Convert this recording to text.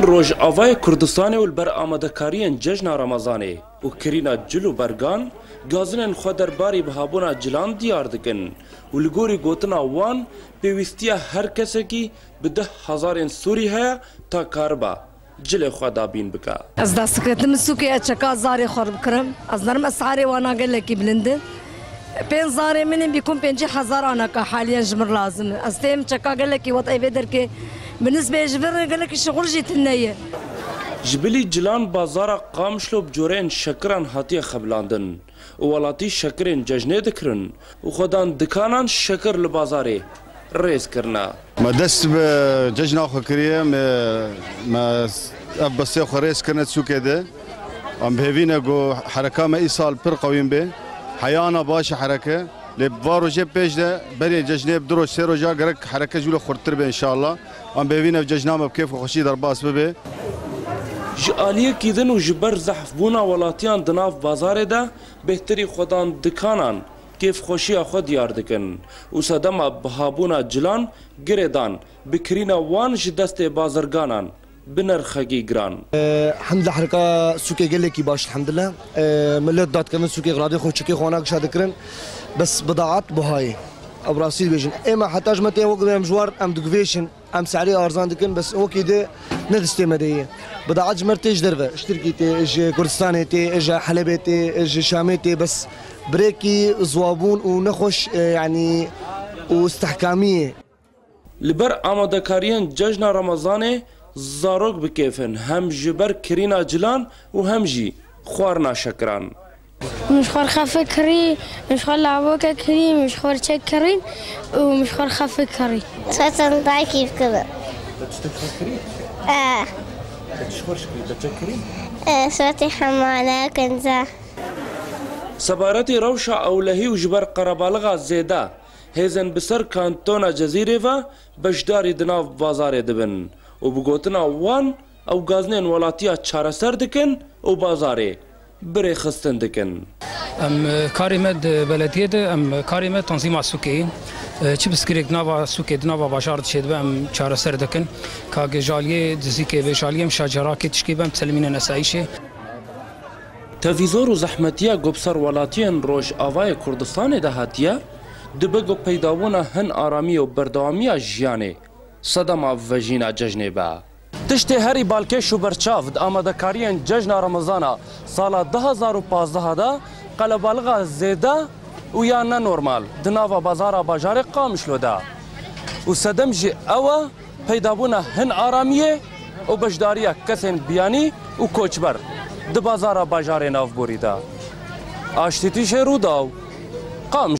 روج آوای کردستان و البر آمادکاریان جشن رمضانه و کرینا جلو برگان گازنن خود درباری بهابونا جلان دیار دکن و لگوری گوتنا وان پیوستیا هر کسی کی به 10,000 سوری ها تا کاربا جل خدا بین بکا. از دست کردم سوکی چکا زاری خراب کرم از نرم اسعاری وانا گله کی بلنده 5,000 منی بیکم 5,000 آنا که حالیان جمر لازم از تیم چکا گله کی وط ایوه که بالنسبة لجبر قال لك الشغل جيت النية جبلي جلان بازار قامشلو بجورين شكران هاتي خبلاندن وولاتي شكرين ججنه دكرن وخدان دكانان شكر لبازاري ريز كرنا ما دست بججنا خكريه ما ابسي خريس كانت سوكده ام بهوينا جو حركه ما ايصال بر قويم به حيانا باش حركه لبارو جيب بيج ده بري ججنه بدرو سيرو جا غرك حركه جوله خرطر به ان شاء الله ام بهوينا بججنامه بكيف خوشي درباس به جاليه كيدن وجبر زحف بونا ولاتيان دناف بازار ده بهتري خدان دكانان كيف خوشي خود يار دكن وسدما بهابونا جلان گردان بكرينا وان جدست بازرگانان بنرخگي گران الحمد لله حركه سوكي قال لك باش الحمد لله ملت دات كمان سوكي غراضي خو تشكي خوناك شادكرن بس بضاعات بهاي ابراسيل بيجن اما حتى جمتي وقت مجوار ام دوكفيشن ام سعري ارزان دكن بس هو كده ندستي مديه بضاعات جمرتي دربه اشتركيتي اج كردستانيتي اج حلبيتي اج شاميتي بس بريكي زوابون ونخش يعني واستحكاميه لبر آمادکاریان جشن رمضان زاروک بکیفن هم جبر کرینا جلان و هم جی خوارنا شکران مش خور خفه كري مش خور لعبوك كري مش خور تشيك كري ومش خور خفه كري سويت ضاي كيف كذا تشتكري تشخور شكري تشكري سويت حمالة كنزة سبارتي روشة أولهي وجبر قربالغا زيدا هيزن بسر كانتونا جزيرة و بشداري دناف بازار دبن وبقوتنا وان أو غازنين ولاتيا چارسر دكن و بازاري بري خستن دكن ام كاريمد بلديه ام كاريمد تنظيم السوكي چبس كريك نافا سوكي دنافا باشار شد ام چارسر دكن كاج جاليه دزيكي بشاليم شجراكي تشكيبم تسلمين نسايشه تلفزيون وزحمتيا گوبسر ولاتيان روش آوای کردستان دهاتيا دبگو پیداونا هن آرامی و بردوامی جیانه صدما وجینا ججنه با تشتی هری بالکش و برچاف آمادکاریان ججن رمضانا سالا 2015 دا قلبالغا زیده و یا نه نورمال دناوا بازارا باجار قامشلو دا و صدم جی اوا پیداونا هن آرامیه و بجداریا کسین بیانی و کوچبر د بازارا باجار ناف بوریدا آشتیتی شروع داو قام